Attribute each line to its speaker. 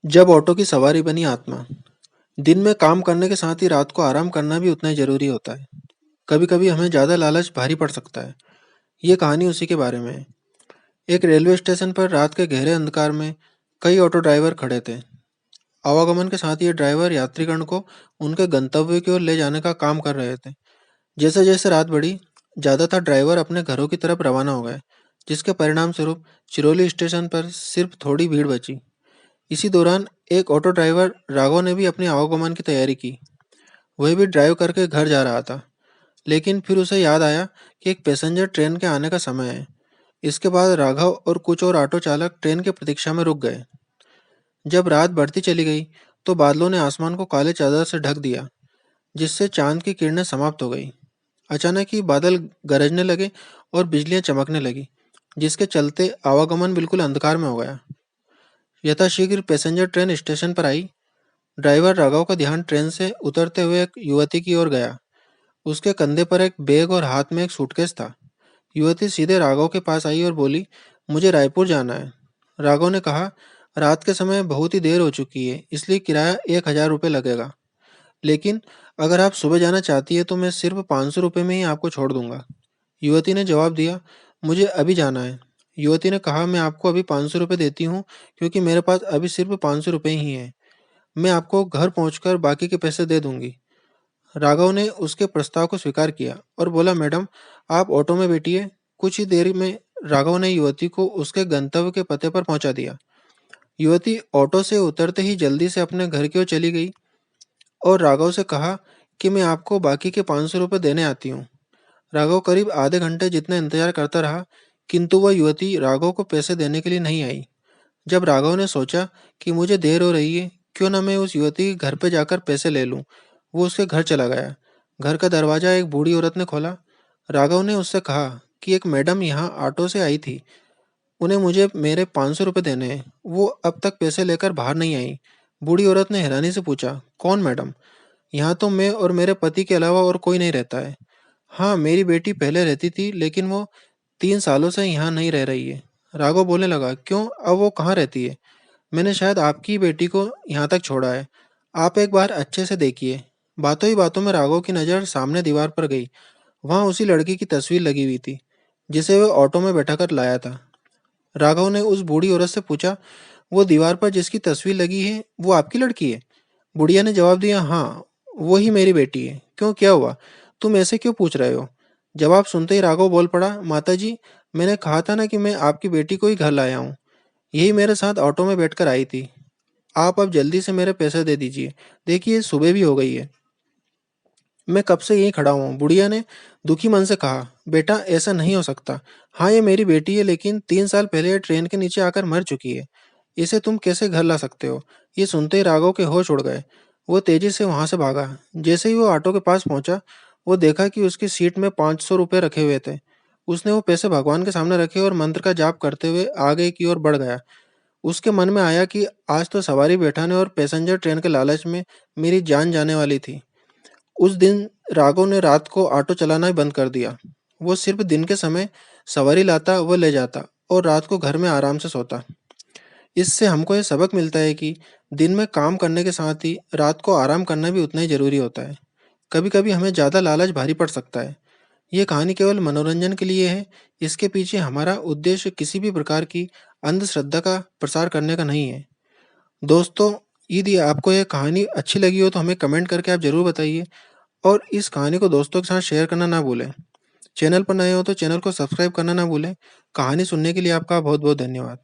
Speaker 1: जब ऑटो की सवारी बनी आत्मा। दिन में काम करने के साथ ही रात को आराम करना भी उतना ही जरूरी होता है। कभी कभी हमें ज्यादा लालच भारी पड़ सकता है। ये कहानी उसी के बारे में है। एक रेलवे स्टेशन पर रात के गहरे अंधकार में कई ऑटो ड्राइवर खड़े थे। आवागमन के साथ ये ड्राइवर यात्रीगण को उनके गंतव्य की ओर ले जाने का काम कर रहे थे। जैसे जैसे रात बढ़ी, ज्यादातर ड्राइवर अपने घरों की तरफ रवाना हो गए, जिसके परिणाम स्वरूप चिरौली स्टेशन पर सिर्फ थोड़ी भीड़ बची। इसी दौरान एक ऑटो ड्राइवर राघव ने भी अपनी आवागमन की तैयारी की। वह भी ड्राइव करके घर जा रहा था, लेकिन फिर उसे याद आया कि एक पैसेंजर ट्रेन के आने का समय है। इसके बाद राघव और कुछ और ऑटो चालक ट्रेन की प्रतीक्षा में रुक गए। जब रात बढ़ती चली गई, तो बादलों ने आसमान को काले चादर से ढक दिया, जिससे चांद की किरणें समाप्त हो गई। अचानक ही बादल गरजने लगे और बिजलियां चमकने लगी, जिसके चलते आवागमन बिल्कुल अंधकार में हो गया। यथाशीघ्र पैसेंजर ट्रेन स्टेशन पर आई। ड्राइवर राघव का ध्यान ट्रेन से उतरते हुए एक युवती की ओर गया। उसके कंधे पर एक बैग और हाथ में एक सूटकेस था। युवती सीधे राघव के पास आई और बोली, मुझे रायपुर जाना है। राघव ने कहा, रात के समय बहुत ही देर हो चुकी है, इसलिए किराया 1,000 रुपये लगेगा। लेकिन अगर आप सुबह जाना चाहती है तो मैं सिर्फ 500 रुपये में ही आपको छोड़ दूंगा। युवती ने जवाब दिया, मुझे अभी जाना है। युवती ने कहा, मैं आपको अभी 500 रुपये देती हूँ, क्योंकि मेरे पास अभी सिर्फ 500 रुपये ही हैं। मैं आपको घर पहुंचकर बाकी के पैसे दे दूंगी। राघव ने उसके प्रस्ताव को स्वीकार किया और बोला, मैडम, आप ऑटो में बैठिए। कुछ ही देर में राघव ने युवती को उसके गंतव्य के पते पर पहुंचा दिया। युवती ऑटो से उतरते ही जल्दी से अपने घर की ओर चली गई और राघव से कहा कि मैं आपको बाकी के 500 रुपये देने आती हूँ। राघव करीब आधे घंटे जितना इंतजार करता रहा, किंतु वह युवती राघव को पैसे देने के लिए नहीं आई। जब राघव ने सोचा कि मुझे देर हो रही है, क्यों ना मैं उस युवती के घर पे जाकर पैसे ले लूं, वो उसके घर चला गया। घर का दरवाजा एक बूढ़ी औरत ने खोला। राघव ने उससे कहा कि एक मैडम यहाँ ऑटो से आई थी, उन्हें मुझे मेरे 500 रुपये देने हैं। वो अब तक पैसे लेकर बाहर नहीं आई। बूढ़ी औरत ने हैरानी से पूछा, कौन मैडम? यहाँ तो मैं और मेरे पति के अलावा और कोई नहीं रहता है। हाँ, मेरी बेटी पहले रहती थी, लेकिन वो 3 सालों से यहाँ नहीं रह रही है। राघव बोलने लगा, क्यों, अब वो कहाँ रहती है? मैंने शायद आपकी ही बेटी को यहाँ तक छोड़ा है। आप एक बार अच्छे से देखिए। बातों ही बातों में राघव की नज़र सामने दीवार पर गई। वहाँ उसी लड़की की तस्वीर लगी हुई थी, जिसे वह ऑटो में बैठाकर लाया था। राघव ने उस बूढ़ी औरत से पूछा, वो दीवार पर जिसकी तस्वीर लगी है, वो आपकी लड़की है? बुढ़िया ने जवाब दिया, हाँ, वो ही मेरी बेटी है। क्यों, क्या हुआ? तुम ऐसे क्यों पूछ रहे हो? जवाब सुनते ही राघव बोल पड़ा, माता जी, मैंने कहा था ना कि मैं आपकी बेटी को ही घर लाया हूँ। यही मेरे साथ ऑटो में बैठकर आई थी। आप अब जल्दी से मेरे पैसे दे दीजिए। देखिए, सुबह भी हो गई है। मैं कब से यहीं खड़ा हूँ, बुढ़िया ने दुखी मन से कहा। बेटा, ऐसा नहीं हो सकता। हाँ, ये मेरी बेटी है, लेकिन 3 साल पहले ये ट्रेन के नीचे आकर मर चुकी है। इसे तुम कैसे घर ला सकते हो? ये सुनते ही राघव के होश उड़ गए। वो तेजी से वहां से भागा। जैसे ही वो ऑटो के पास पहुंचा, वो देखा कि उसकी सीट में 500 रुपये रखे हुए थे। उसने वो पैसे भगवान के सामने रखे और मंत्र का जाप करते हुए आगे की ओर बढ़ गया। उसके मन में आया कि आज तो सवारी बैठाने और पैसेंजर ट्रेन के लालच में मेरी जान जाने वाली थी। उस दिन राघव ने रात को ऑटो चलाना ही बंद कर दिया। वो सिर्फ दिन के समय सवारी लाता व ले जाता और रात को घर में आराम से सोता। इससे हमको ये सबक मिलता है कि दिन में काम करने के साथ ही रात को आराम करना भी उतना ही जरूरी होता है। कभी कभी हमें ज़्यादा लालच भारी पड़ सकता है। ये कहानी केवल मनोरंजन के लिए है। इसके पीछे हमारा उद्देश्य किसी भी प्रकार की अंधश्रद्धा का प्रसार करने का नहीं है। दोस्तों, यदि आपको यह कहानी अच्छी लगी हो तो हमें कमेंट करके आप ज़रूर बताइए और इस कहानी को दोस्तों के साथ शेयर करना ना भूलें। चैनल पर नए हो तो चैनल को सब्सक्राइब करना ना भूलें। कहानी सुनने के लिए आपका बहुत बहुत धन्यवाद।